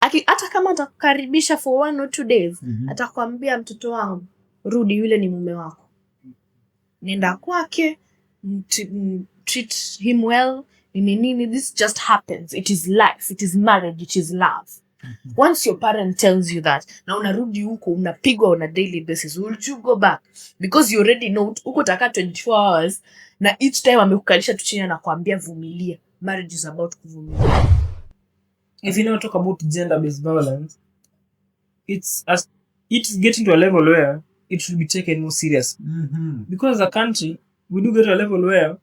Hata kama atakukaribisha for 1 or 2 days, atakwambia mtoto wangu, rudi, yule ni mume wako. Nenda kwake, treat him well. This just happens. It is life. It is marriage. It is love. Once your parent tells you that, na unarudi huko unapigwa on a daily basis, will you go back? Because you already know huko taka 24 hours na each time amekukalisha tu chini na kuambia vumilia. Marriage is about kuvumilia. If you now talk about gender-based violence, it's getting to a level where it should be taken more serious. Because as a country, we do get to a level where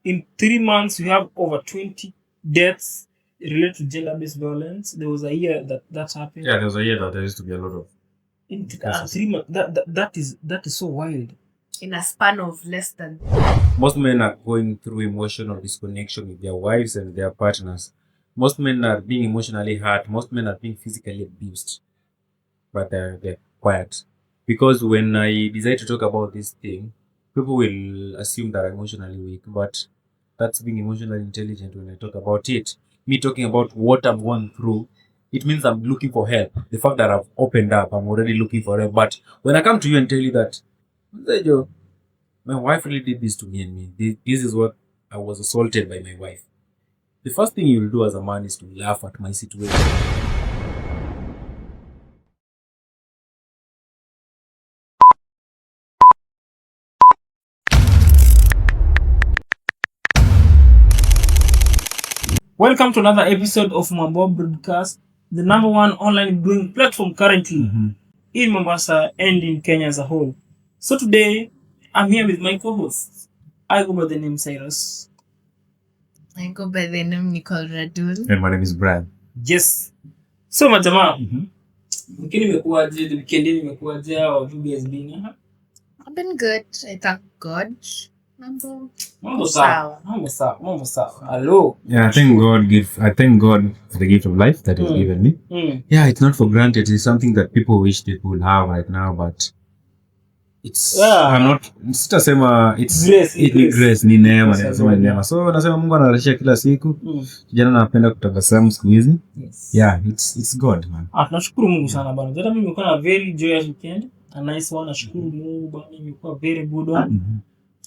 in 3 months we have over 20 deaths related to gender-based violence. There was a year that happened. Yeah, there was a year that there used to be a lot of. In 3 months, that is so wild. In a span of less than. Most men are going through emotional disconnection with their wives and their partners. Most men are being emotionally hurt. Most men are being physically abused. But they're quiet. Because when I decide to talk about this thing, people will assume that I'm emotionally weak. But that's being emotionally intelligent when I talk about it. Me talking about what I've gone through, it means I'm looking for help. The fact that I've opened up, I'm already looking for help. But when I come to you and tell you that, my wife really did this to me and me. This is what I was assaulted by my wife. The first thing you'll do as a man is to laugh at my situation. Welcome to another episode of Mwambao broadcast, the #1 online viewing platform currently in Mombasa and in Kenya as a whole. So today, I'm here with my co-hosts. I go by the name Cyrus. I go by the name Nicole. And my name is Brad. Yes. So majama, weekend imekuaje? How have you guys been? I've been good. I thank God. Mambo sawa. Hello. Yeah, I thank God for the gift of life that He's given me. Yeah, it's not for granted. It's something that people wish they could have right now, but it's grace, ni neema, nasema neema. So nasema Mungu anarudisha kila siku. Kijana anapenda kutabasamu siku hizi. Yeah, it's God, man. Tunashukuru Mungu sana bana. Hata mimi nimekuwa na very joyous weekend. A nice one. Nashukuru Mungu bana, nimekuwa very good one.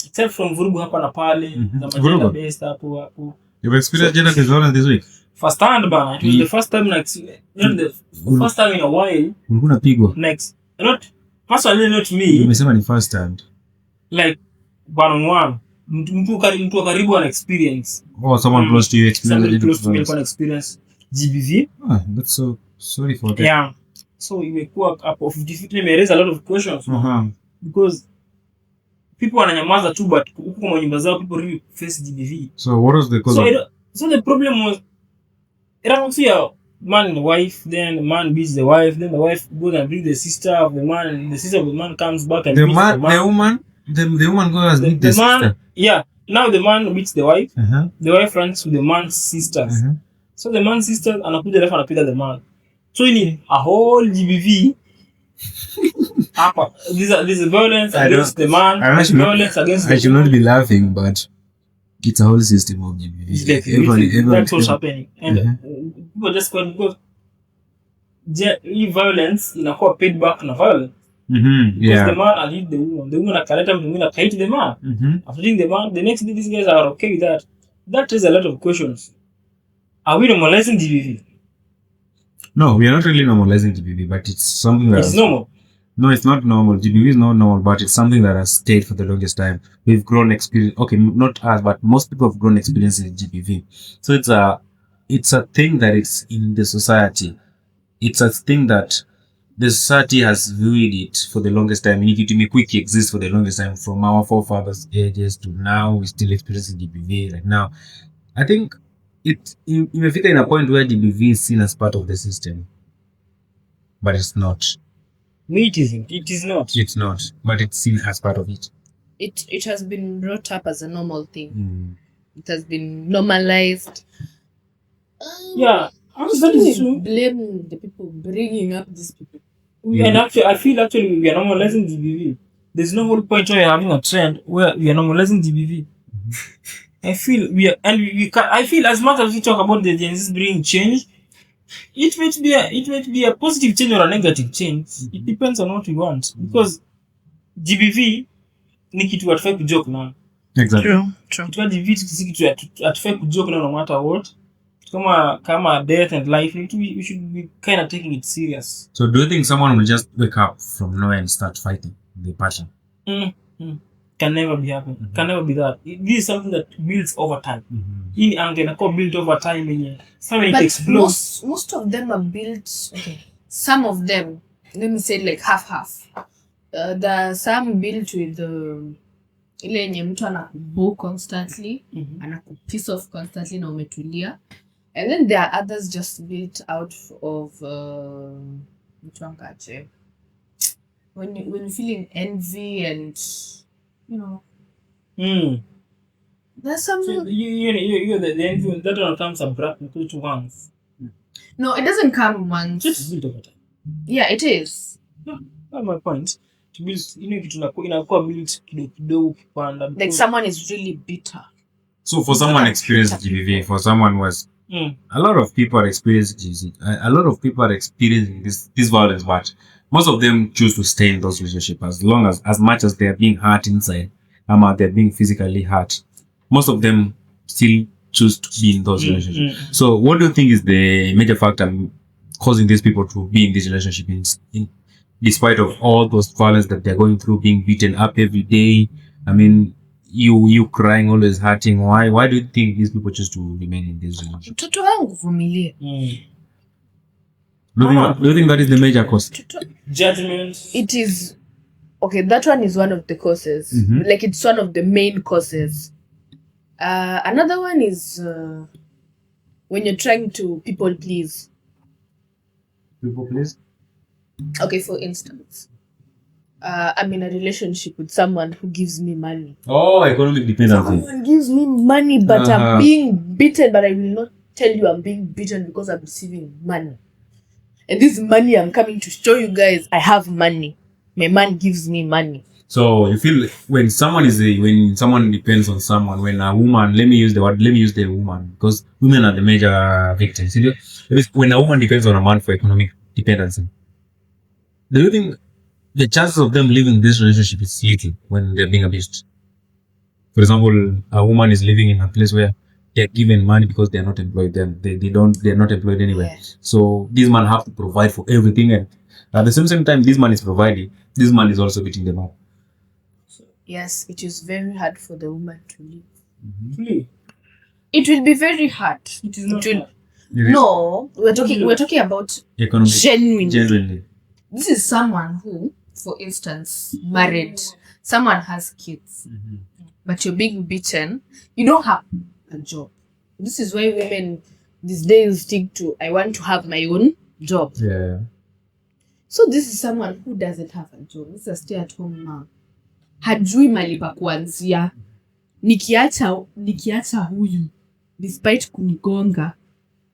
Except from vurugu hapa na pale, na majenda based hapo. You've experienced gender violence this week? First hand bana. It was the first time first time in a while. Ulikuwa pigwa. Next. Personally not me. Umesema ni first hand. Like one on one. Mtu karibu ana experience. Oh, someone close to you experienced experience GBV. That's so sorry for that. Yeah. So imekuwa up of 50 may raise a lot of questions. Because people wananyamaza tu, but huko kwa nyumba zao people really face GBV. So what was the cause? So the problem was a man and wife, then the man beats the wife, then the wife goes and beats the sister of the man, and the sister of the man comes back and beats the man. The woman goes and beats the sister. Yeah. Now the man beats the wife. The wife runs to the man's sisters. So the man's sister anakuja alafu anapiga the man. So in a whole GBV this is violence against the man. Violence against the I should not be laughing, but it's a whole system of GBV. That's what's happening. And people just go because violence inakuwa paid back na violence. Because the man had hit the woman. The woman akaleta mtu mwingine akahit the man. After hitting the man, the next day these guys are okay with that. That raises a lot of questions. Are we normalizing GBV? No, we are not really normalizing GBV, but it's something that... It's normal. No, it's not normal. GBV is not normal, but it's something that has stayed for the longest time. We've grown experience. Okay, not us, but most people have grown experience in GBV. So it's a thing that is in the society. It's a thing that the society has viewed it for the longest time. It quick exists for the longest time, from our forefathers' ages to now. We still experience GBV right now. I think imefika in a point where GBV is seen as part of the system, but it's not. No, it isn't. It is not. It's not, but it's seen as part of it. It has been brought up as a normal thing. It has been normalized. Yeah, that is true. Blame the people bringing up these people. And actually, I feel we are normalizing GBV. There's no whole point where we are having a trend where we are normalizing GBV. I feel I feel as much as we talk about the Gen Z bringing change, It might be a positive change or a negative change. It depends on what we want. Because GBV ni kitu atufai kujoke na. Exactly. True. Kitu GBV si kitu atufai kujoke na no matter what. Kama death and life, we should be kind of taking it serious. So do you think someone will just wake up from nowhere and start fighting the passion? Can never be happen. Can never be that. This is something that builds over time. Hii angenako build over time yenye. Some it explodes. Most of them are built. Okay. Some of them, let me say like half. The some built with ile yenye mtu anakubo constantly, anakupiss off constantly na umetulia. And then there are others just built out of when you're feeling envy and there's some. So you the envy that one comes abrupt once. No, it doesn't come once. Just build over time. Yeah, it is. Yeah, that's my point. To build, kitu inakuwa built kidogo kipanda. Like someone is really bitter. So for someone experienced GBV, for someone was a lot of people are experiencing a lot of people are experiencing this violence, but most of them choose to stay in those relationships as much as they are being hurt inside, they're being physically hurt. Most of them still choose to be in those relationships. So what do you think is the major factor causing these people to be in this relationship in despite of all those violence that they're going through, being beaten up every day? I mean, you crying, always hurting. Why do you think these people choose to remain in this relationship? Mtoto wangu vumilie. Do you think that is the major cause? Judgment. It is. Okay, that one is one of the causes. Like it's one of the main causes. Another one is when you're trying to people please. People please? Okay, for instance, I'm in a relationship with someone who gives me money. Oh, economic dependency. Someone gives me money, but I'm being beaten, but I will not tell you I'm being beaten because I'm receiving money. And this money, I'm coming to show you guys I have money. My man gives me money. So you feel when someone depends on someone, when a woman, let me use the woman, because women are the major victims. When a woman depends on a man for economic dependency, do you think the chances of them leaving this relationship is little when they're being abused? For example, a woman is living in a place where they're given money because they're not employed. They're not employed anywhere. Yeah. So this man have to provide for everything, and at the same time, this man is providing. This man is also beating them up. Yes, it is very hard for the woman to leave. It will be very hard. It is not. No, we're talking about economic, genuinely. This is someone who, for instance, married. Someone has kids, but you're being beaten. You don't have a job. This is why women these days stick to, I want to have my own job. Yeah. So this is someone who doesn't have a job. This is a stay-at-home mom. Hajui mali pa kuanzia. Nikiacha huyu, despite kunigonga,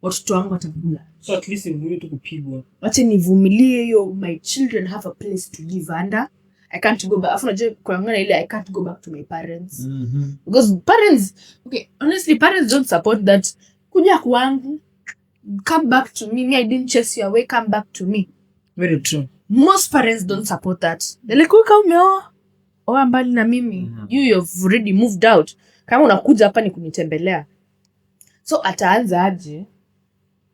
watoto wangu watakula. So at least nivumilie tu kupigwa. Wacha nivumilie hiyo, my children have a place to live under. I can't go back. Afu najua kuangana ile I can't go back to my parents. Because parents, okay, honestly, parents don't support that. Kuja kwangu, come back to me. I didn't chase you away, come back to me. Very true. Most parents don't support that. They're like, "Uka umeoa? Oa mbali na mimi. You've already moved out. Kama unakuja hapa ni kunitembelea." So ataanza aje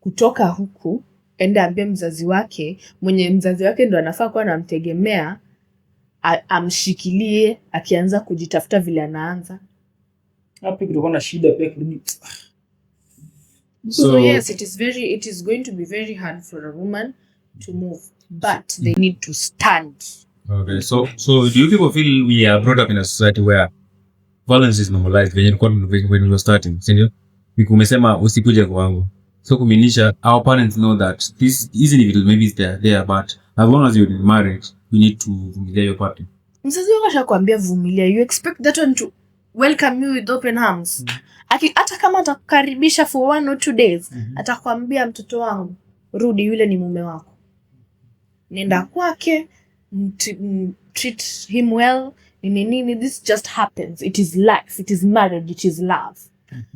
kutoka huku enda ambie mzazi wake, mwenye mzazi wake ndo anafaa kuwa anamtegemea, amshikilie akianza kujitafuta vile anaanza. Hapo kutakuwa na shida pia kurudi. So yes, it is going to be very hard for a woman to move, but they need to stand. Okay, so do you people feel we are brought up in a society where violence is normalized? When we were starting, sindio? Umesema usikuje kwangu. So kuminisha, our parents know that this individual maybe is there, but as long as you're in marriage, you need to vumilia your partner. Mzazi wako ashakwambia vumilia, you expect that one to welcome you with open arms. Hata kama atakukaribisha for 1 or 2 days, atakwambia mtoto wangu, rudi, yule ni mume wako. Nenda kwake, treat him well. Nini, this just happens. It is life, it is marriage, it is love.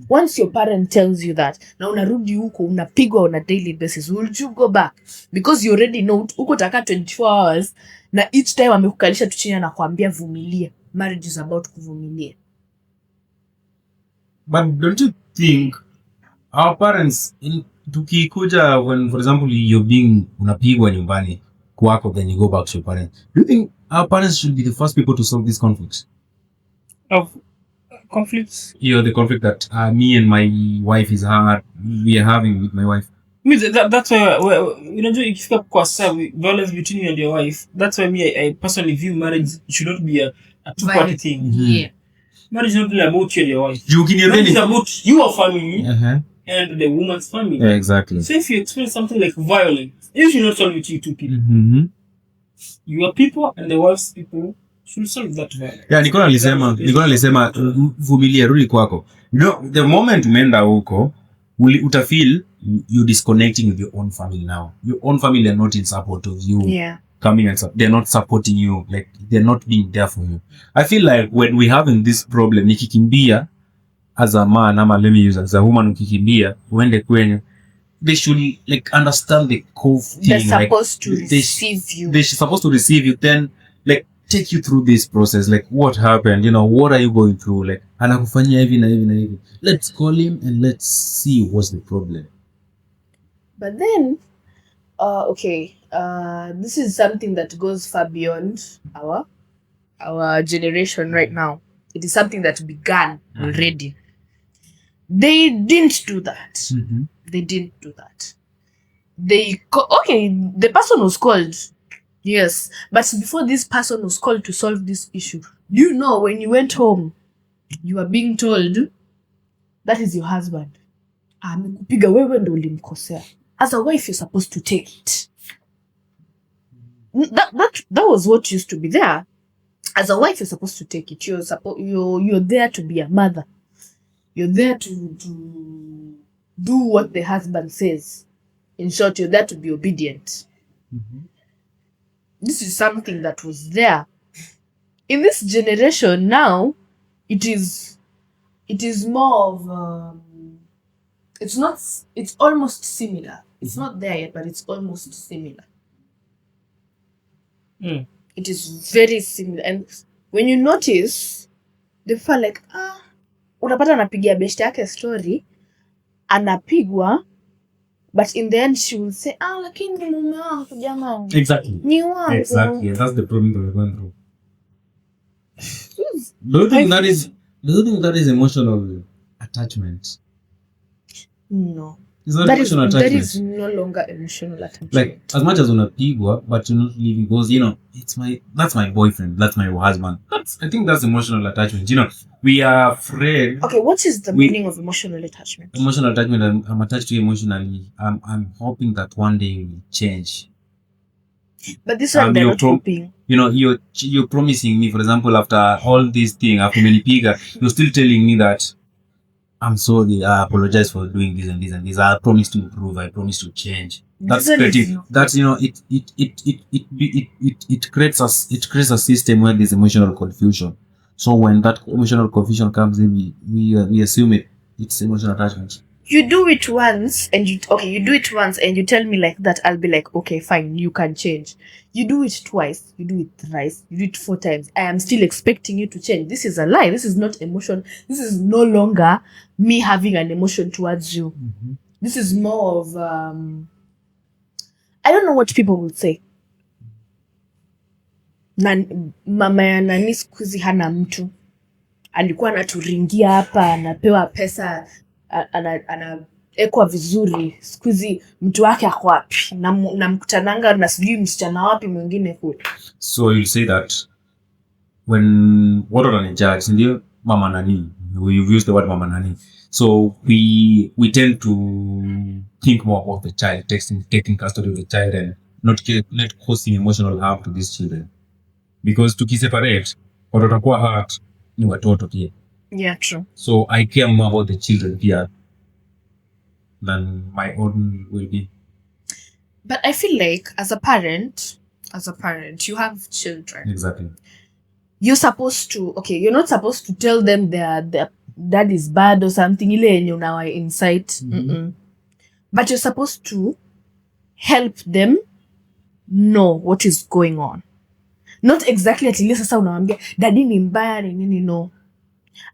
Once your parent tells you that, na unarudi huko unapigwa on a daily basis, will you go back? Because you already know huko taka 24 hours na each time amekukalisha tu chini na kuambia vumilia. Marriage is about kuvumilia. But don't you think our parents tukikuja when for example you're being unapigwa nyumbani kwako then you go back to your parents, do you think our parents should be the first people to solve this conflict? Of conflicts? The conflict that me and my wife we are having with my wife. That's why ikifika kwa violence between you and your wife, that's why I personally view marriage should not be a two-party thing. Yeah. Marriage is not really about you and your wife. Marriage is about your family and the woman's family. Yeah, exactly. So if you experience something like violence, it should not solve with you two people. Your people and the wife's people should solve that violence. Yeah, Nicole alisema vumilia, rudi kwako. The moment umeenda huko, utafeel you disconnecting with your own family now. Your own family are not in support of you. Yeah. Coming and they're not supporting you, like they're not being there for you. I feel like when we having this problem, nikikimbia as a man, let me use as a woman, ukikimbia uende kwenye, they should like understand the core thing. They're supposed to receive you. They're supposed to receive you, then like take you through this process. Like what happened? What are you going through? Like anakufanyia hivi na hivi na hivi. Let's call him and let's see what's the problem. But then, this is something that goes far beyond our generation right now. It is something that began already. They didn't do that. They didn't do that. The person was called. Yes. But before this person was called to solve this issue, you know, when you went home, you were being told, that is your husband. Amekupiga wewe ndo ulimkosea. As a wife, you're supposed to take it. That was what used to be there. As a wife, you're supposed to take it. You're there to be a mother. You're there to do what the husband says. In short, you're there to be obedient. This is something that was there. In this generation now, it is more of it's almost similar. It's not there yet, but it's almost similar. It is very similar. And when you notice, they feel like, unapata anapigia beshte yake story, anapigwa, but in the end she will say, lakini mume wangu jamaa. Exactly. Ni wangu. Exactly. That's the problem that we're going through. Do you think that is emotional attachment? No. It's not emotional attachment. That is no longer emotional attachment. Like, as much as unapigwa, but you're not leaving because, that's my boyfriend, that's my husband. I think that's emotional attachment. We are afraid. Okay, what is the meaning of emotional attachment? Emotional attachment, I'm attached to you emotionally. I'm hoping that one day it will change. But this one, they're not hoping. You're promising me, for example, after all this thing, after Menipiga, you're still telling me that I'm sorry, I apologize for doing this and this and this. I promise to improve. I promise to change. That's creative. That's it creates a system where there's emotional confusion. So when that emotional confusion comes in, we assume it's emotional attachment. You do it once and you do it once and you tell me like that, I'll be like, okay, fine, you can change. You do it twice, you do it thrice, you do it 4 times. I am still expecting you to change. This is a lie. This is not emotion. This is no longer me having an emotion towards you. This is more of I don't know what people would say. Mama ya nani siku hizi hana mtu. Alikuwa anaturingia hapa, anapewa pesa, anaekwa vizuri. Siku hizi mtu wake ako wapi? Na mkutananga na sijui msichana wapi mwingine kule. So you say that when what are the judge ndio mama nani? We've used the word mama nani. So we tend to think more about the child, taking custody of the child and not causing emotional harm to these children. Because tukiseparate, watoto watakuwa hurt ni watoto pia. Yeah, true. So I care more about the children here than my own well-being. But I feel like as a parent, you have children. Exactly. You're supposed to, you're not supposed to tell them their dad is bad or something, ile yenye unawa insight. But you're supposed to help them know what is going on. Not exactly at least sasa unawambia daddy ni mbaya ni nini, no.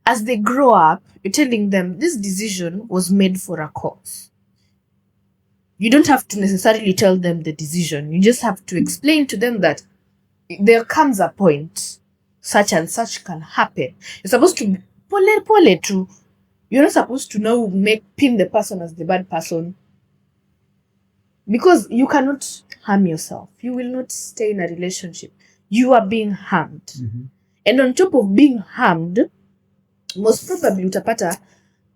As they grow up, you're telling them this decision was made for a cause. You don't have to necessarily tell them the decision. You just have to explain to them that there comes a point such and such can happen. You're supposed to pole too. You're not supposed to now pin the person as the bad person. Because you cannot harm yourself. You will not stay in a relationship. You are being harmed. And on top of being harmed, most probably utapata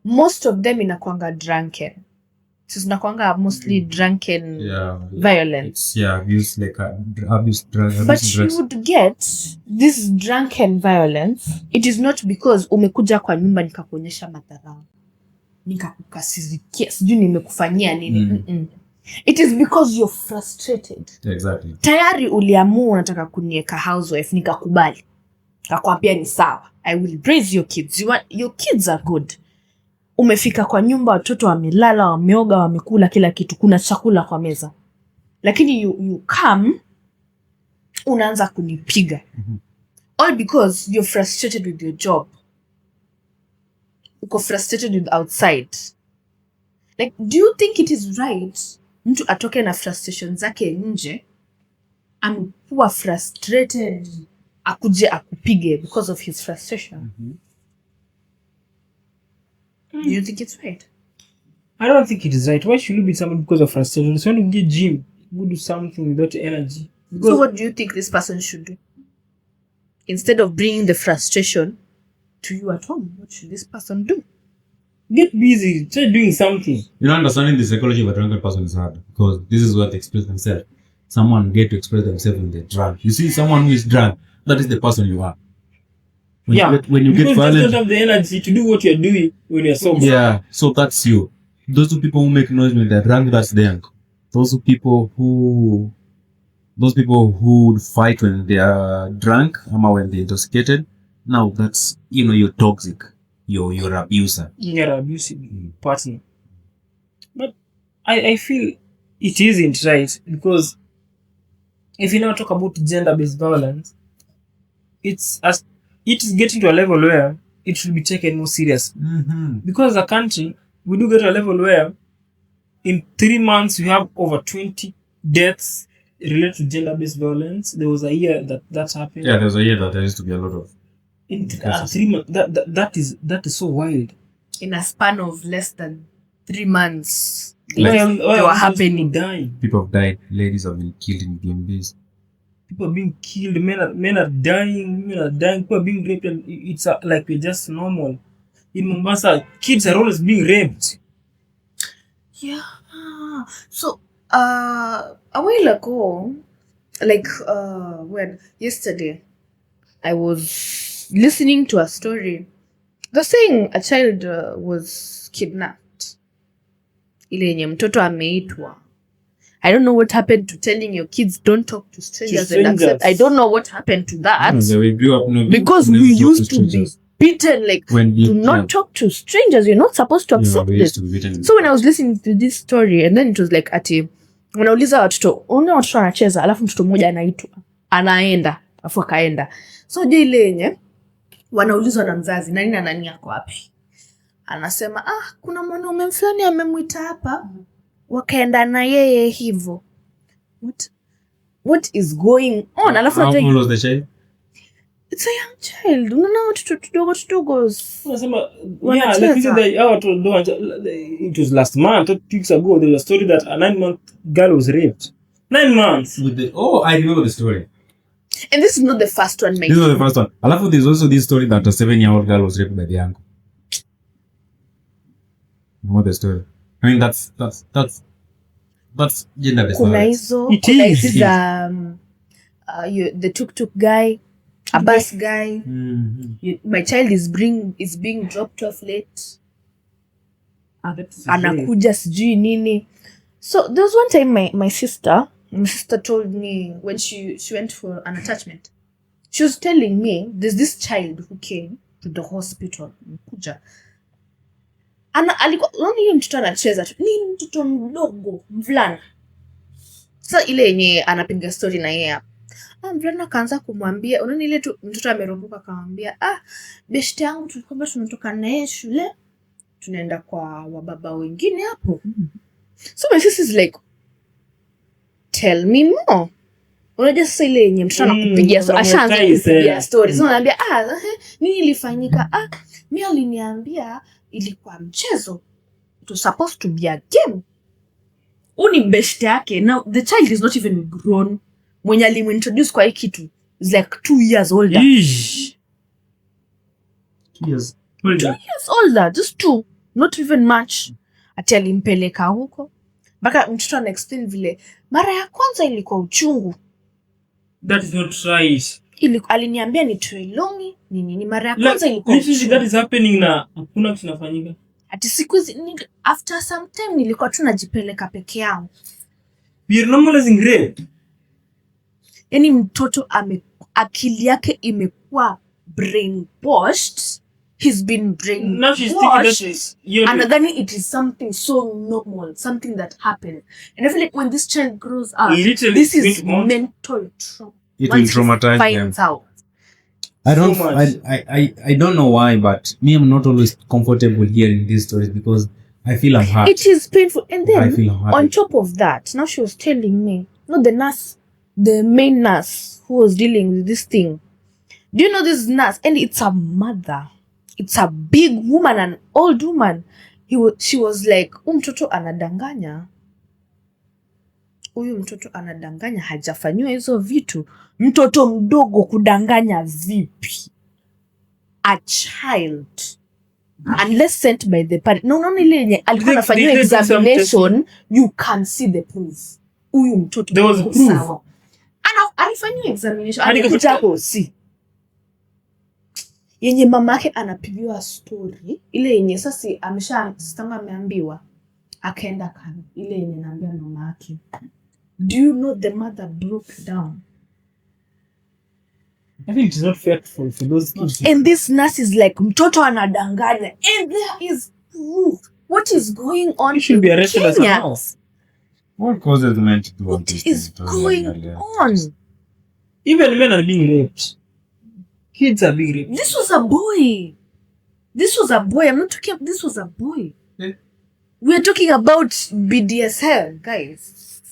most of them inakwanga drunken. So inakwanga mostly drunken violence. Abuse, like abuse drugs. But you would get this drunken violence. It is not because umekuja kwa nyumba nikakuonyesha madharau, nikakukasirikia, sijui nimekufanyia nini. It is because you're frustrated. Exactly. Tayari uliamua unataka kunieka housewife, nikakubali. Kakwambia ni sawa. I will raise your kids. Your kids are good. Umefika kwa nyumba, watoto wamelala, wameoga, wamekula kila kitu, kuna chakula kwa meza. Lakini you come, unaanza kunipiga. All because you're frustrated with your job. Uko frustrated with outside. Like, do you think it is right mtu atoke na frustration zake nje, amekuwa frustrated, akuje akupige because of his frustration? Do you think it's right? I don't think it is right. Why should you beat someone because of frustration? So when you get gym, go do something without energy. Because so what do you think this person should do? Instead of bringing the frustration to you at home, what should this person do? Get busy. Try doing something. Understanding the psychology of a drunken person is hard because this is what they express themselves. Someone get to express themselves when they're drunk. You see, someone who is drunk, that is the person you are. When you get violent, you don't have the energy to do what you're doing when you're sober. Yeah, so that's you. Those two people who make noise when they're drunk, that's them. Those people who fight when they are drunk, or when they're intoxicated. Now that's you're toxic. You're abuser. You're an abusive partner. But I feel it isn't right because if you now talk about gender-based violence, it is getting to a level where it should be taken more serious. Because as a country, we do get to a level where in 3 months we have over 20 deaths related to gender-based violence. There was a year that happened. Yeah, there was a year that there used to be a lot of. In 3 months, that is so wild. In a span of less than 3 months, they were happening. People have died. Ladies have been killed in BMBs. People are being killed. Men are dying. Women are dying. People are being raped. And it's like we're just normal. In Mombasa, kids are always being raped. Yeah. So, a while ago, like yesterday, I was listening to a story. They're saying a child was kidnapped. Ile yenye mtoto ameitwa. I don't know what happened to telling your kids don't talk to strangers and accept. I don't know what happened to that. We grew up because we used to be beaten, like, do not talk to strangers. You're not supposed to accept this. So when I was listening to this story, and then it was like, ati, wanauliza watoto, watoto anacheza, alafu mtoto mmoja anaitwa, anaenda, afu akaenda. So je ile yenye, wanaulizwa na mzazi, nani na nani yako wapi? Anasema, kuna mwanaume fulani amemwita hapa, wakaenda na yeye hivyo. What is going on? Alafu how old was the child? It's a young child. Unaona watoto tudogo. Unasema, yeah, it was last month, 2 weeks ago, there was a story that a 9-month girl was raped. 9 months. I remember the story. And this is not the first one. This is not the first one. Alafu there's also this story that a 7-year-old girl was raped by the uncle. What the story? I mean, that's gender-based violence. It is. The tuk-tuk guy, a bus guy. My child is being dropped off late. Anakuja sijui nini. So there was one time my sister told me when she went for an attachment. She was telling me there's this child who came to the hospital. Kuja. Alikuwa hiyo mtoto anacheza tu. Ni mtoto mdogo, mvulana. Sasa ile yenye anapiga story na yeye hapa. Mvulana kaanza kumwambia, unaona ile tu mtoto ameropoka akamwambia, beshte yangu tulikuwa tunatoka naye shule. Tunaenda kwa wababa wengine hapo. So my sister is like, tell me more. Unajua sasa ile yenye mtoto anakupigia ashaanza kupigia story. So anaambia nini ilifanyika? Mimi aliniambia ilikuwa mchezo. It was supposed to be a game. Uni best yake. Now the child is not even grown. Mwenye alimintroduce kwa hii kitu is like 2 years older. 2 years older. 2 years older, just 2. Not even much. Ati alimpeleka huko. Baka mtoto ana explain vile mara ya kwanza ilikuwa uchungu. That is not right. Aliniambia nitoe longi nini mara ya kwanza ilikuwa uchungu. That is happening na hakuna kitu kinafanyika. Ati siku after some time nilikuwa tu najipeleka peke yangu. We are normalizing rape. Yaani mtoto akili yake imekuwa brainwashed. He's been brainwashed. Now she's thinking that anadhani it is something so normal, something that happened. And I feel like when this child grows up, literally this is mental trauma. It will traumatize them. Out. I don't know why, but me, I'm not always comfortable hearing these stories because I feel I'm hurt. It is painful. And then I feel hurt. On top of that, now she was telling me, not the nurse, the main nurse who was dealing with this thing. Do you know this nurse? And it's a mother. It's a big woman, an old woman. She was like, mtoto anadanganya. Huyu mtoto anadanganya, hajafanywa hizo vitu. Mtoto mdogo kudanganya vipi? A child. Unless sent by the parent. No, ile yenye alikuwa anafanywa examination, you can see the proof. Huyu mtoto there was proof. Alifanywa examination. Alikuja hapo si. Yenye mama yake anapigiwa story, ile yenye sasa amesha ameambiwa, akaenda kani, ile yenye naambia mama yake. Do you know the mother broke down? I think it is not fair for those kids. And this nurse is like, mtoto anadanganya. And there is proof. What is going on? You should be arrested as well. What causes men to do what is going on? Even men are being raped. Kids are being raped. This was a boy. I'm not talking about this was a boy. Yeah. We are talking about BDSM, guys.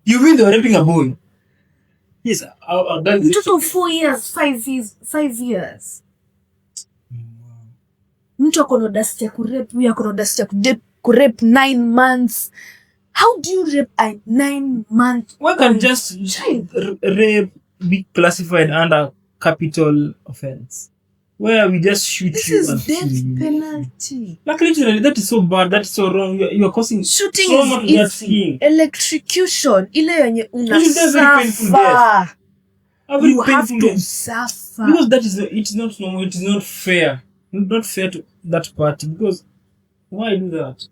You mean they were raping a boy? Yes, mtoto 4 years, 5 years. Mtu akona audacity ya kurape, huyu akona audacity ya kurape 9 months. How do you rape a 9-month? Why can't just rape be classified under capital offense? Where we just shoot this you is and death penalty. Like literally, that is so bad. That is so wrong. You are causing shooting so much easy. Electrocution. Ile yenye unasuffer. You have to suffer. Because that is it's not normal. It is not fair. Not fair to that party. Because why do that?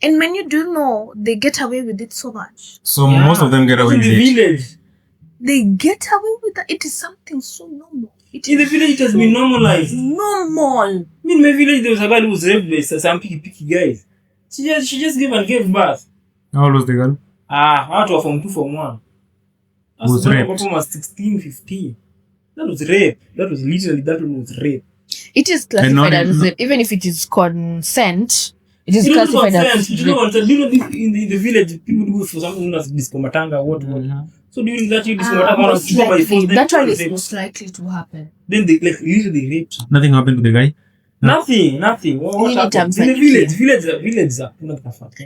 And when you do know, they get away with it so much. So most of them get away with it. In the village, they get away with that. It is something so normal. In the village, it has been normalized. Normal. In my village, there was a girl who was raped by some picky guys. She just gave birth. How old was the girl? Out of from 2 from 1. Was raped. Was 16, 15. That was rape. That was rape. It is classified as rape, even if it is consent. It is classified as rape. Do you know in the village, people do for something as diskomatanga, what? So during that year, that one is most likely to happen. Then they usually raped. Nothing happened to the guy? No? Nothing. What happened? In the village.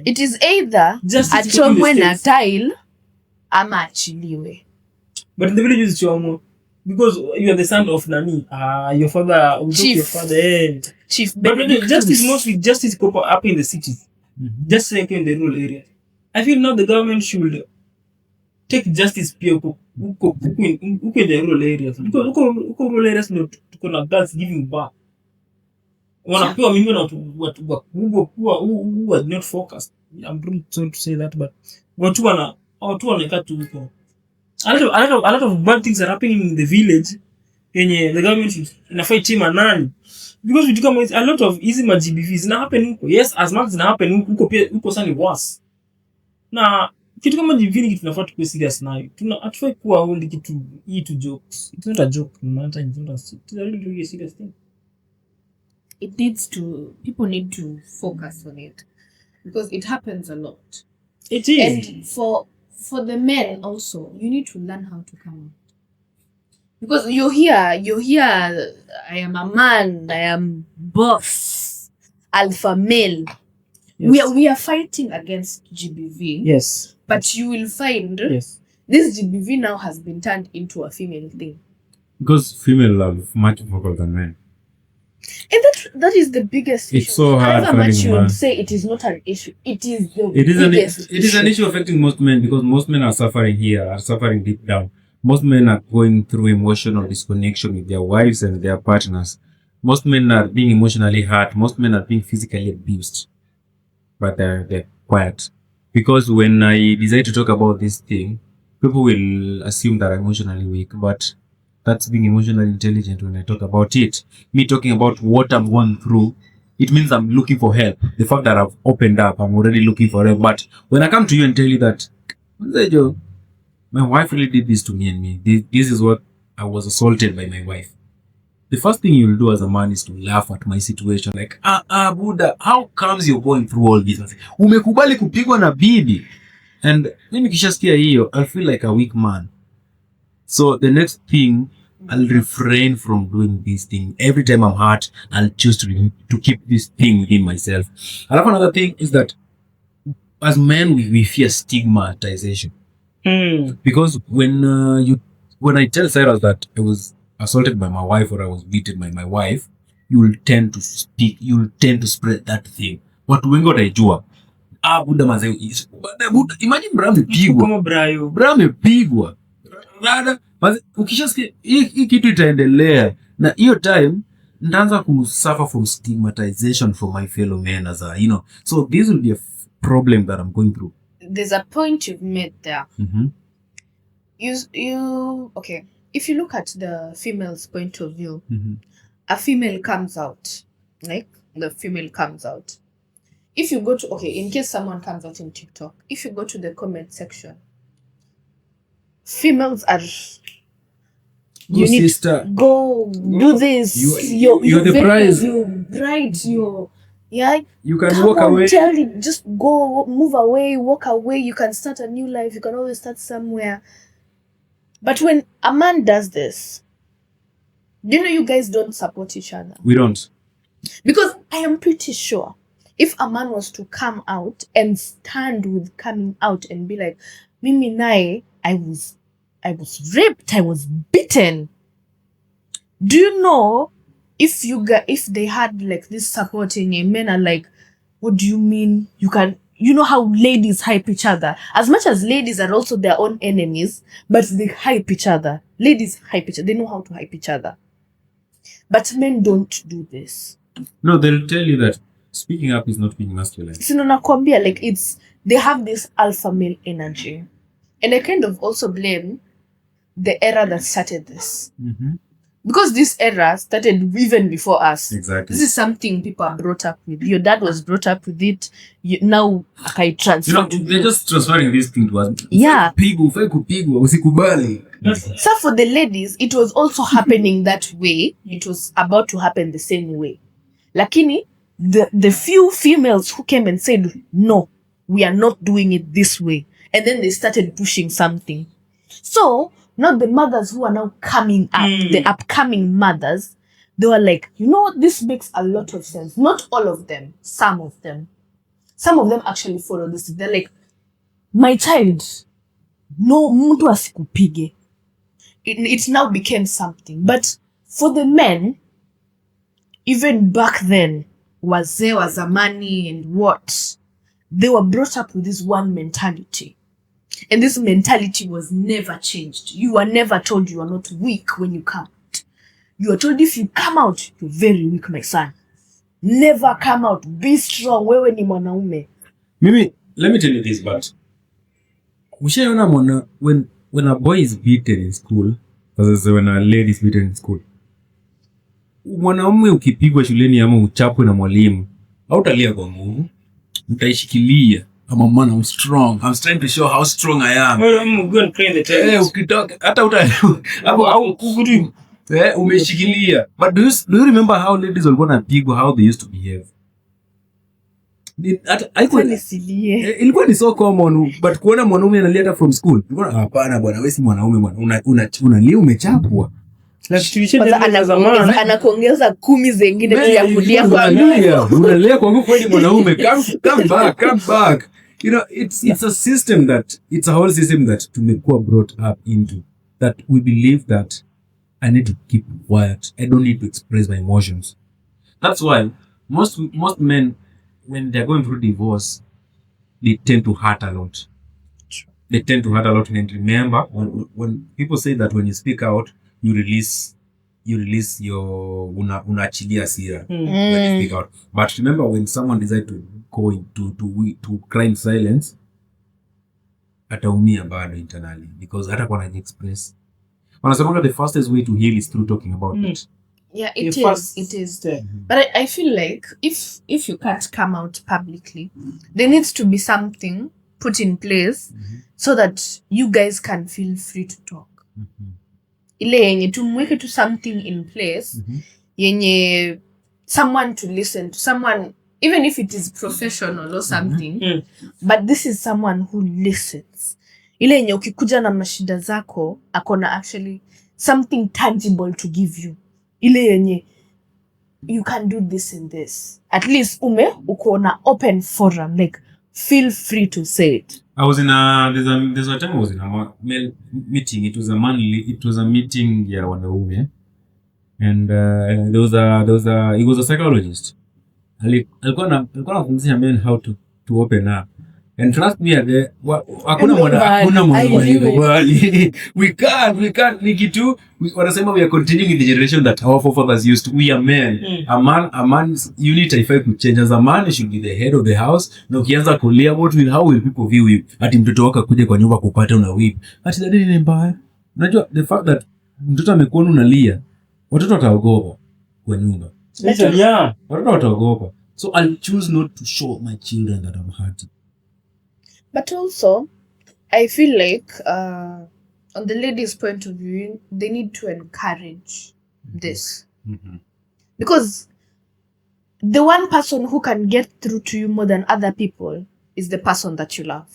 It is either achomwe na tile ama achiliwe. But in the village is chomo. Because you are the son of Nani. Your father, Chief. Chief. But justice up in the cities. Just like in the rural area. I feel now the government should take justice pia huko in the rural areas. Because huko rural areas ndio tuko na girls giving birth. Wanapewa mimi na watu who was not focused. I'm sorry to say that, but watu wanakaa tu huko. a lot of bad things are happening in the village. The government inafai chima nani. Because we come with a lot of easy GBVs na happen huko. Yes, as much as na happen huko pia huko sana ni worse. Na kitu kama GBV ni kitu tunafaa tukue serious nayo. Hatufai kuwa hold kitu hii to jokes. It's not a joke. It's a really serious thing. People need to focus on it because it happens a lot. It is. And for the men also, you need to learn how to come out. Because you're here, I am a man, I am boss, alpha male. Yes. We are fighting against GBV. Yes. But you will find this GBV now has been turned into a female thing. Because female are much vocal than men. And that is the biggest issue. It's so hard. However much you would say it is not an issue, it is the biggest issue. It is an issue affecting most men because most men are suffering here, are suffering deep down. Most men are going through emotional disconnection with their wives and their partners. Most men are being emotionally hurt. Most men are being physically abused. But they're quiet. Because when I decide to talk about this thing, people will assume that I'm emotionally weak. But that's being emotionally intelligent when I talk about it. Me talking about what I'm going through, it means I'm looking for help. The fact that I've opened up, I'm already looking for help. But when I come to you and tell you that, my wife really did this to me and me. This is what I was assaulted by my wife. The first thing you'll do as a man is to laugh at my situation. Like, Buddha, how comes you're going through all this? Umekubali kupigwa na bibi. And mimi kishasikia hiyo, I feel like a weak man. So the next thing, I'll refrain from doing this thing. Every time I'm hurt, I'll choose to keep this thing within myself. Another thing is that as men, we fear stigmatization. Because when I tell Cyrus that I was assaulted by my wife or I was beaten by my wife, you'll tend to spread that thing. Watu wengi wataijua. Buda mazee. Imagine bra amepigwa. Kama brayo. Bra amepigwa. Rada, ukishasikia hii kitu itaendelea na hiyo time ndaanza kusuffer from stigmatization for my fellow men as so this will be a problem that I'm going through. There's a point you've made there. Mm-hmm. Okay, if you look at the female's point of view, mm-hmm. a female comes out, like the female comes out. If you go to, in case someone comes out in TikTok, if you go to the comment section, females are, you need to go do this. You're the prize. You're bright. You can walk away. Tell it, just go, move away, walk away. You can start a new life. You can always start somewhere. But when a man does this, you guys don't support each other. We don't. Because I am pretty sure if a man was to come out and stand with coming out and be like, Mimi nae, I was raped, I was beaten. Do you know if they had like this supporting men are like, what do you mean? You know how ladies hype each other. As much as ladies are also their own enemies, but they hype each other. Ladies hype each other. They know how to hype each other. But men don't do this. No, they'll tell you that speaking up is not being masculine. Like they have this alpha male energy. And I kind of also blame the era that started this. Mm-hmm. Because this era started even before us. Exactly. This is something people are brought up with. Your dad was brought up with it. Now I transfer. They're just transferring this thing to us. Yeah. Usikubali. So for the ladies, it was also happening that way. It was about to happen the same way. Lakini, the few females who came and said, no, we are not doing it this way. And then they started pushing something. So, not the mothers who are now coming up, the upcoming mothers, they were like, you know what, this makes a lot of sense. Not all of them, some of them. Some of them actually follow this. They're like, my child, no mtu asikupige. It now became something. But for the men, even back then, wazee wa zamani and what, they were brought up with this one mentality. And this mentality was never changed. You were never told you are not weak when you come out. You are told if you come out, you're very weak, my son. Never come out. Be strong. Wewe ni mwanaume. Mimi, let me tell you this, but when when a boy is beaten in school, versus when a lady is beaten in school, mwanaume ukipigwa shuleni ama uchapwe na mwalimu, hautalia kwa nguvu, utaishikilia. I'm strong. I'm trying to show how strong I am. I'm going to clean the table. Ukitoka hata au umeshikilia. But do you remember how ladies walikuwa wanapigwa, how they used to behave? Ilikuwa ni so common, but kuona mwanaume analia from school, hapana bwana, wewe si mwanaume bwana, unalia umechapwa. Anakuongeza 10 zingine tu ya kulia kwa unalia kwa nguvu kweli mwanaume. Come back. You know, it's a system that, it's a whole system that tumekuwa brought up into, that we believe that I need to keep quiet, I don't need to express my emotions. That's why most men, when they're going through divorce, they tend to hurt a lot. And remember, when people say that when you speak out, you release your unaachilia hasira when you speak out. But remember, when someone decides to go to cry in silence, ataumia bado internally, because hata kwa express. Wanasema the fastest way to heal is through talking about it. Yeah, it is. But I feel like if you can't come out publicly, there needs to be something put in place so that you guys can feel free to talk. Ile yenye tumweke to something in place, yenye someone to listen to, someone, even if it is professional or something, but this is someone who listens. Ile yenye ukikuja na mashida zako, akona actually something tangible to give you. Ile yenye you can do this and this. At least uko na open forum, like feel free to say it. I was in there's a time I was in a meeting. It was a meeting ya wanaume, and there was a psychologist. Alikuwa anafundisha men how to open up. And trust me, hakuna mwana we can't nikitu. Wanasema we are continuing with the generation that our forefathers used to. We are men. A man's unit, if I could change, as a man, should be the head of the house. Na ukianza kulia, how will people view you? Ati mtoto wako kuja kwa nyumba kupata una weep. Ati daddy ni mbaya. Unajua the fact that mtoto amekuona unalia, watoto wataogopa kwa nyumba. Watoto wataogopa. So I'll choose not to show my children that I'm hurting. But also, I feel like on the ladies' point of view, they need to encourage this. Because the one person who can get through to you more than other people is the person that you love.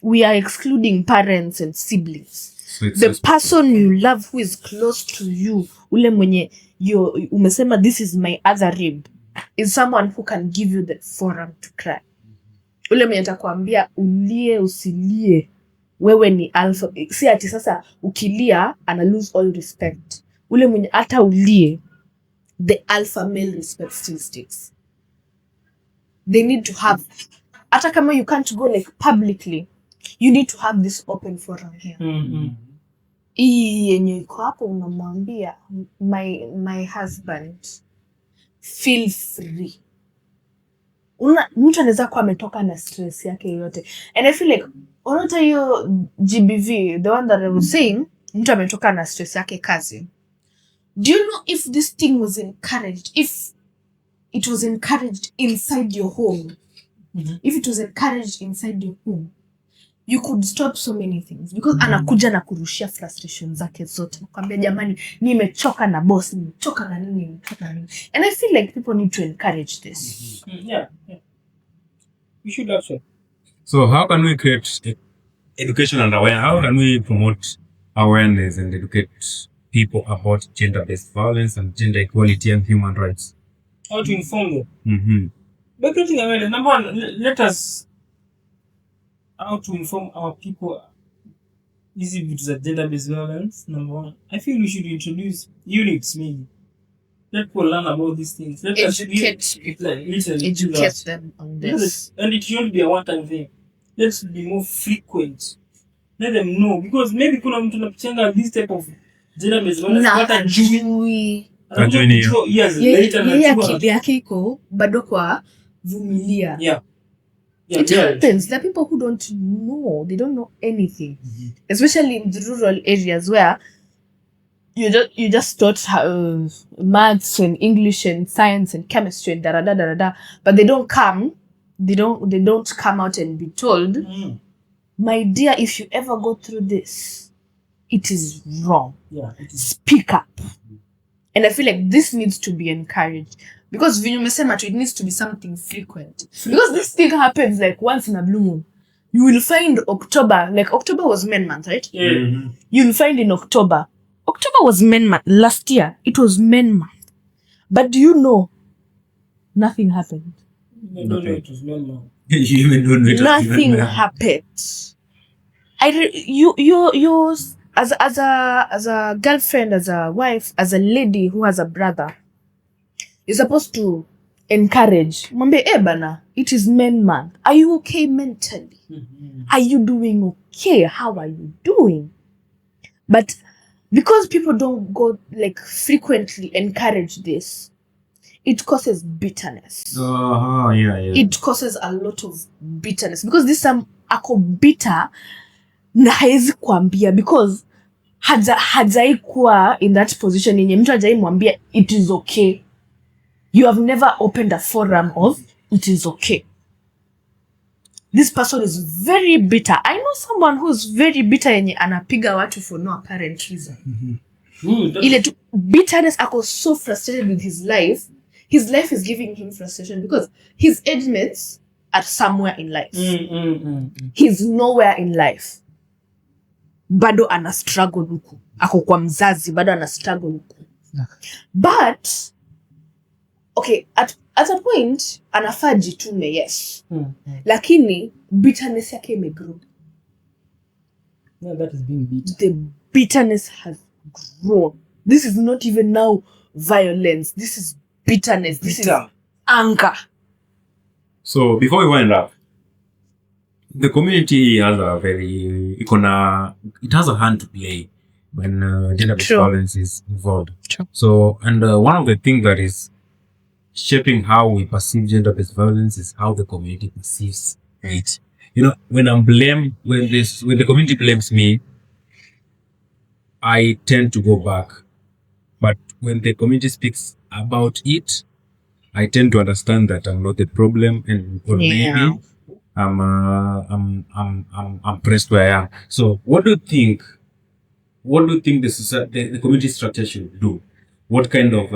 We are excluding parents and siblings. So the person you love who is close to you, ule mwenye umesema this is my other rib, is someone who can give you the forum to cry. Ule mwenye atakwambia ulie usilie, wewe ni alpha. Si ati sasa ukilia ana lose all respect. Ule mwenye hata ulie, the alpha male respect still sticks. They need to have, hata kama you can't go like publicly, you need to have this open forum here. Hii yenye iko hapo unamwambia my husband, feel free. Mtu anaweza kuwa ametoka na stress yake yote. And I feel like, unaona hiyo GBV, the one that I was saying, mtu ametoka na stress yake kazi. Do you know if this thing was encouraged, if it was encouraged inside your home, if it was encouraged inside your home, you could stop so many things. Because anakuja na kurushia frustration zake zote. Nakwambia jamani, nimechoka na boss, nimechoka na nini. And I feel like people need to encourage this. Yeah. We should also. So how can we create education and awareness? How can we promote awareness and educate people about gender-based violence and gender equality and human rights? How to inform them? By creating awareness, number one, let us how to inform our people is it gender-based violence. Number one, I feel we should introduce units maybe. Let people learn about these things. Let educate them on this. And it shouldn't be a one-time thing. Let's be more frequent. Let them know, because maybe kuna mtu anapichenga this type of gender-based violence but ajui. Years later akili yake iko bado kwa vumilia. Yeah. It happens. There are people who don't know. They don't know anything, especially in the rural areas where you just taught maths and English and science and chemistry and da, but they don't come out and be told, my dear, if you ever go through this, it is wrong. Yeah, speak up. And I feel like this needs to be encouraged, because it needs to be something frequent. Because this thing happens like once in a blue moon. You will find October was Men Month, right? Yeah. Mm-hmm. You'll find in October was Men Month. Last year, it was Men Month. But do you know, nothing happened. I don't know it was Men Month. You even don't know it was Nothing Men Month. happened. You as a girlfriend, as a wife, as a lady who has a brother, you're supposed to encourage. Mwambie, bana, it is Men Month. Are you okay mentally? Mm-hmm. Are you doing okay? How are you doing? But because people don't go like frequently encourage this, it causes bitterness. Yeah. It causes a lot of bitterness, because this ako bitter na haezi kuambia, because hajai kuwa in that position yenye mtu hajai mwambia it is okay. You have never opened a forum of it is okay. This person is very bitter. I know someone who's very bitter yenye anapiga watu for no apparent reason. Ile tu bitterness, ako so frustrated with his life. His life is giving him frustration because his age mates are somewhere in life. He's nowhere in life. Bado ana struggle huku. Ako kwa mzazi, bado ana struggle huku. But okay, at a point anafaa jitume, yes. Lakini bitterness yake imegrow. No, that is being bitter. The bitterness has grown. This is not even now violence. This is bitterness. This is anger. So before we wind up, the community has it has a hand to play when gender-based violence is involved. True. So, and one of the things that is shaping how we perceive gender-based violence is how the community perceives it. You know, when the community blames me, I tend to go back. But when the community speaks about it, I tend to understand that I'm not the problem, and or maybe I'm pressed where I am. So, what do you think the community structure should do? What kind of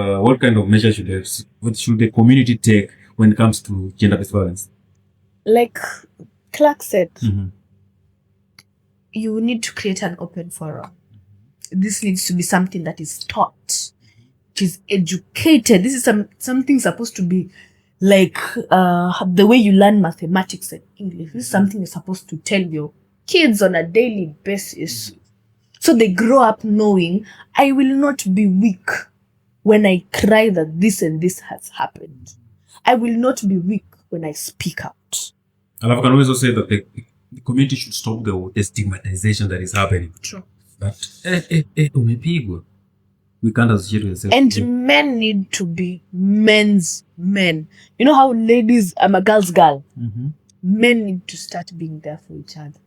measures should the community take when it comes to gender-based violence? Like Clark said, you need to create an open forum. This needs to be something that is taught, which is educated. This is something supposed to be like the way you learn mathematics and English. This is something you're supposed to tell your kids on a daily basis. So they grow up knowing, I will not be weak when I cry that this and this has happened. I will not be weak when I speak out. And I can also say that the community should stop the stigmatization that is happening. True. That umepigwa. We can't associate with yourself. And men need to be men's men. You know how ladies, I'm a girl's girl. Men need to start being there for each other.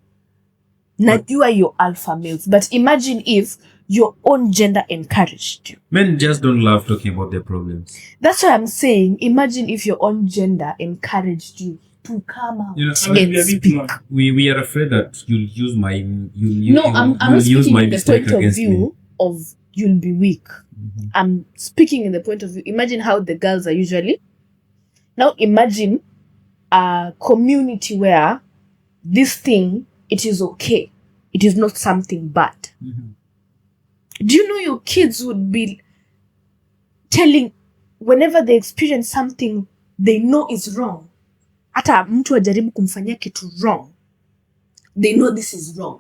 Not you are your alpha males, but imagine if your own gender encouraged you. Men just don't love talking about their problems. That's what I'm saying. Imagine if your own gender encouraged you to come out and speak. We are afraid that you'll use my I'm not speaking in the point of view of you'll be weak. I'm speaking in the point of view. Imagine how the girls are usually. Now imagine a community where this thing, it is okay. It is not something bad. Do you know your kids would be telling whenever they experience something they know is wrong? Hata mtu ajaribu kumfanyia kitu wrong. They know this is wrong.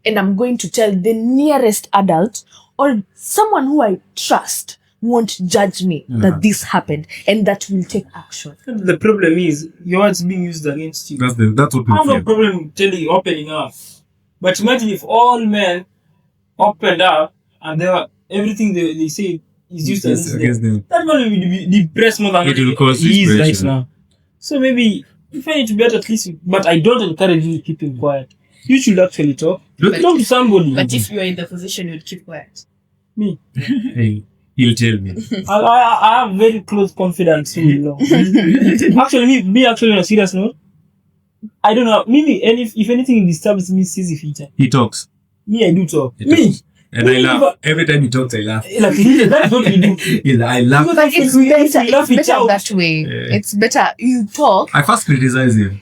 And I'm going to tell the nearest adult or someone who I trust won't judge me that this happened and that will take action. The problem is your words being used against you. That's what we I have feel. no problem telling you opening up. But imagine if all men opened up and everything they say is used against them. That man will be depressed more than it will cause he is right depression. now. So maybe You find it better at least, but I don't encourage you to keep him quiet. You should actually talk. Talk to somebody. But if you are in the position, you'd keep quiet. Me. Hey, he'll tell me. I have very close confidence in you. Actually, me actually on a serious note, I don't know. Maybe if anything disturbs me, sees if he talks. Me, I do talk. He talks. And I laugh. Every time he talks, I laugh. Like, that's what we do. I laugh. But it's better that way. Yeah. It's better. You talk. I first criticize him.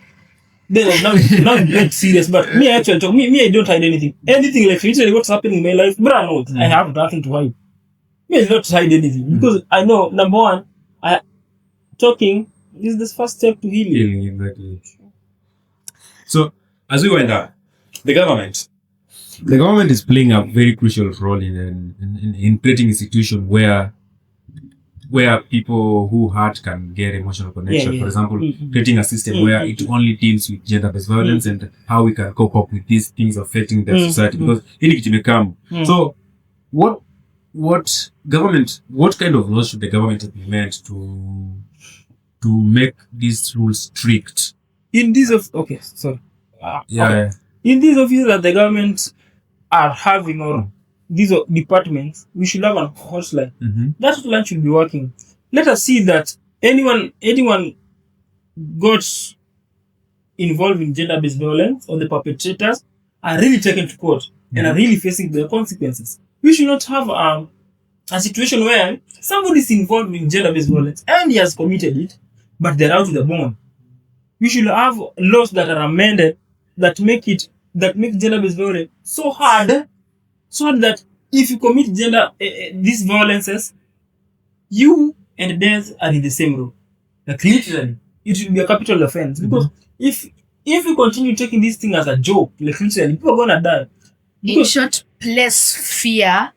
Then now you get serious. But me, I actually talk. Me, I don't hide anything. Anything like literally what's happening in my life, but I know it. I have nothing to hide. Me, I don't hide anything because I know number one, talking is the first step to healing. Exactly. So, as we wind up, the government is playing a very crucial role in creating a situation where people who hurt can get emotional connection. Yeah. For example, creating a system where it only deals with gender-based violence and how we can cope up with these things affecting the society. Because it may come. So, what kind of laws should the government implement to make these rules strict? In these of in these offices that the government are having or these departments, we should have a hotline. That hotline should be working. Let us see that anyone got involved in gender-based violence or the perpetrators are really taken to court and are really facing the consequences. We should not have a situation where somebody is involved in gender-based violence and he has committed it, but they're out with a bond. We should have laws that are amended that make gender-based violence so hard that if you commit these violences, you and death are in the same row. Like literally, it will be a capital offense. Because if you continue taking this thing as a joke, like literally, people are gonna die. In short, place fear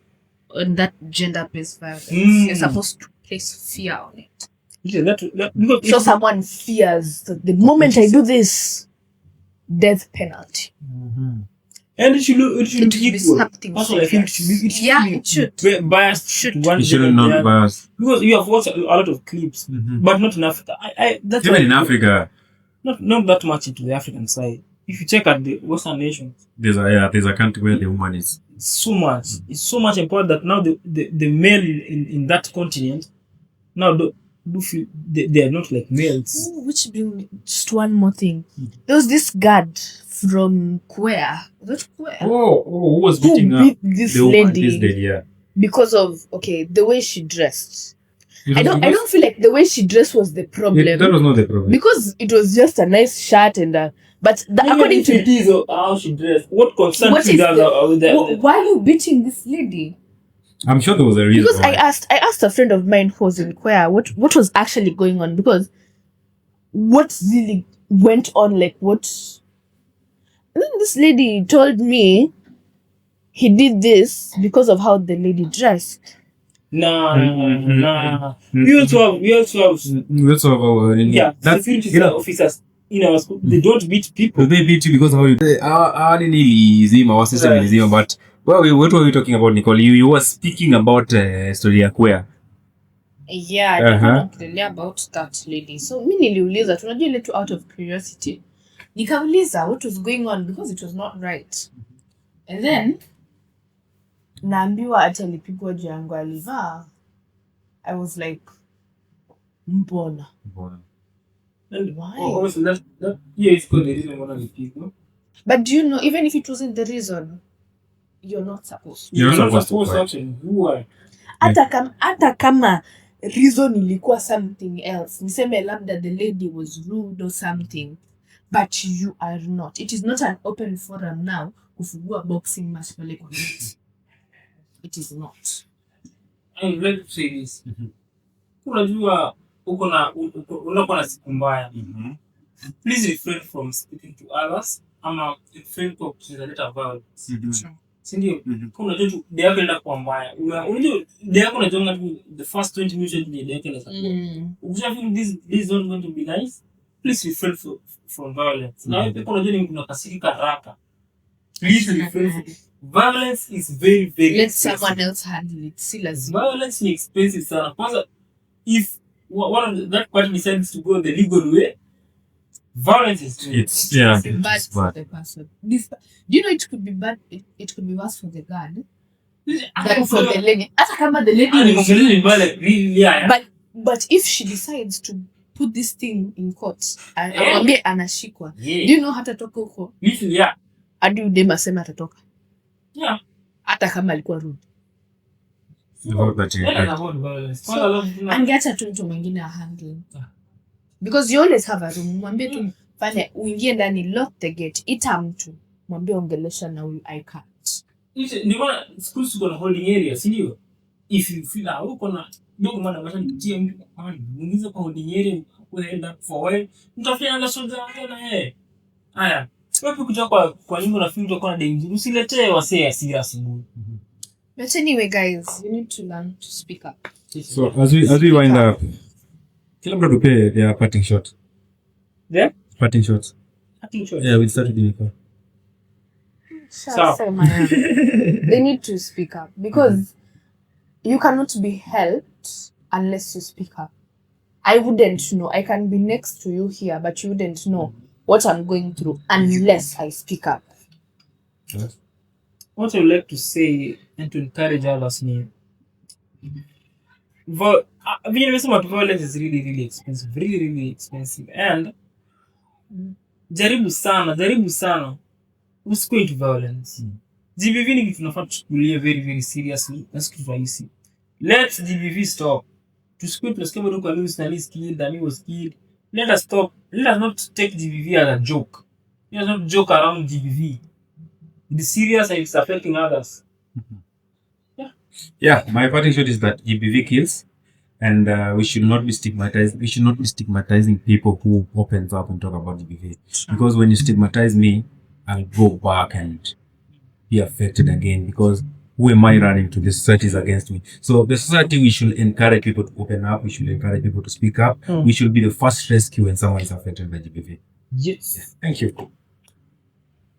on that gender-based violence. You're supposed to place fear on it. Yeah, so someone fears that the moment I do this, death penalty. And it should be equal. That's what I think. It should be biased. It should not be biased. Because you have watched a lot of clips, but not in Africa. That's even in Africa, not that much into the African side. If you check at the Western nations, there's a country where the woman is so much. It's so much important that now the male in that continent now do feel they are not like males. Ooh, which brings just one more thing. There was this guard from Queer. Was it Queer? Who was beating this lady? Because of the way she dressed. I don't feel like the way she dressed was the problem. That was not the problem. Because it was just a nice shirt and but according to it is how she dressed. What concern she does why are you beating this lady? I'm sure there was a reason. Because I asked a friend of mine who was in Queer what was actually going on, because what really went on, like what. And then this lady told me he did this because of how the lady dressed. Nah. We also have security officers in our school. They don't beat people. They beat you because of how you. Our system is but. What were we talking about, Nicole? You were speaking about story ya Queer. Yeah, I don't know clearly about that lady. So mi niliuliza, tunajua ile tu out of curiosity. Nikauliza what was going on because it was not right. And then naambiwa ati alipigwa juu yangu alivaa. I was like, mbona? And why? Obviously that is called the reason why alipigwa. But do you know, even if it wasn't the reason, you're not supposed to. You're not supposed to. Why? Hata kama reason ilikuwa something else. Niseme labda the lady was rude or something. But you are not. It is not an open forum now kufungua boxing match pale kwa net. It is not. I would like to say this. Unajua unakuwa na siku mbaya. Please refrain from speaking to others. Ama refrain from kusileta violence. Sindio? Kuna joto day yako inaenda kuwa mbaya. Unajua day yako unajonga the first 20 minutes day yako inaenda. Ukishafeel this is not going to be nice, please refrain from violence. Na wewe unajua ni unakasirika haraka. Please refrain. Violence is very very let someone else handle it. Si lazima. Violence is expensive sana. Kwanza if one of that party decides to go the legal way, Violence is too. It's yeah. bad It's for bad. the person. This, do you know, it could be bad. It could be worse for the guy than for the lady. Hata kama the lady is, but if she decides to put this thing in court, amwambie anashikwa. Do you know hatatoka huko? Yeah. Hadi udema sema atatoka. Yeah. Hata kama alikuwa rude. Angeacha tu mtu mwingine ahandle. Because you always have a room. Mwambie tu fanya uingie ndani, lock the gate, ita mtu. Mwambie ongelesha na huyu I can't. Ndio schools kuna holding area, si ndio? If you feel like uko na ndio maana basi nitie mtu mwingize kwa holding area kuenda for while. Mtafanya na soldier tena haya. Wapi kuja kwa nyumba na feel uko na danger. Usiletee wasee asira asubuhi. But anyway, guys, you need to learn to speak up. So as we wind up, kila mtu tupe their parting shot. Yeah? Parting shots. Parting shot. Yeah, we'll start with Nicole. So, they need to speak up because you cannot be helped unless you speak up. I wouldn't know. I can be next to you here, but you wouldn't know what I'm going through unless I speak up. Yes. What I would like to say and to encourage others here. Violence is really expensive. Really expensive. And jaribu sana. Usikuwe into violence. GBV ni kitu tunafaa tuchukulie very seriously. Na siku rahisi. Let GBV stop. Tusikuwe tunasikia bado kwa news na killed, Dami was killed. Let us stop. Let us not take GBV as a joke. Let us not joke around GBV. It is serious and it's affecting others. Yeah, my parting shot is that GBV kills, and we should not be stigmatized. We should not be stigmatizing people who opens up and talk about GBV. Because when you stigmatize me, I'll go back and be affected again. Because who am I running to? The society is against me. So the society, we should encourage people to open up. We should encourage people to speak up. We should be the first rescue when someone is affected by GBV. Yes. Thank you.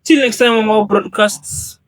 Till next time on our broadcasts.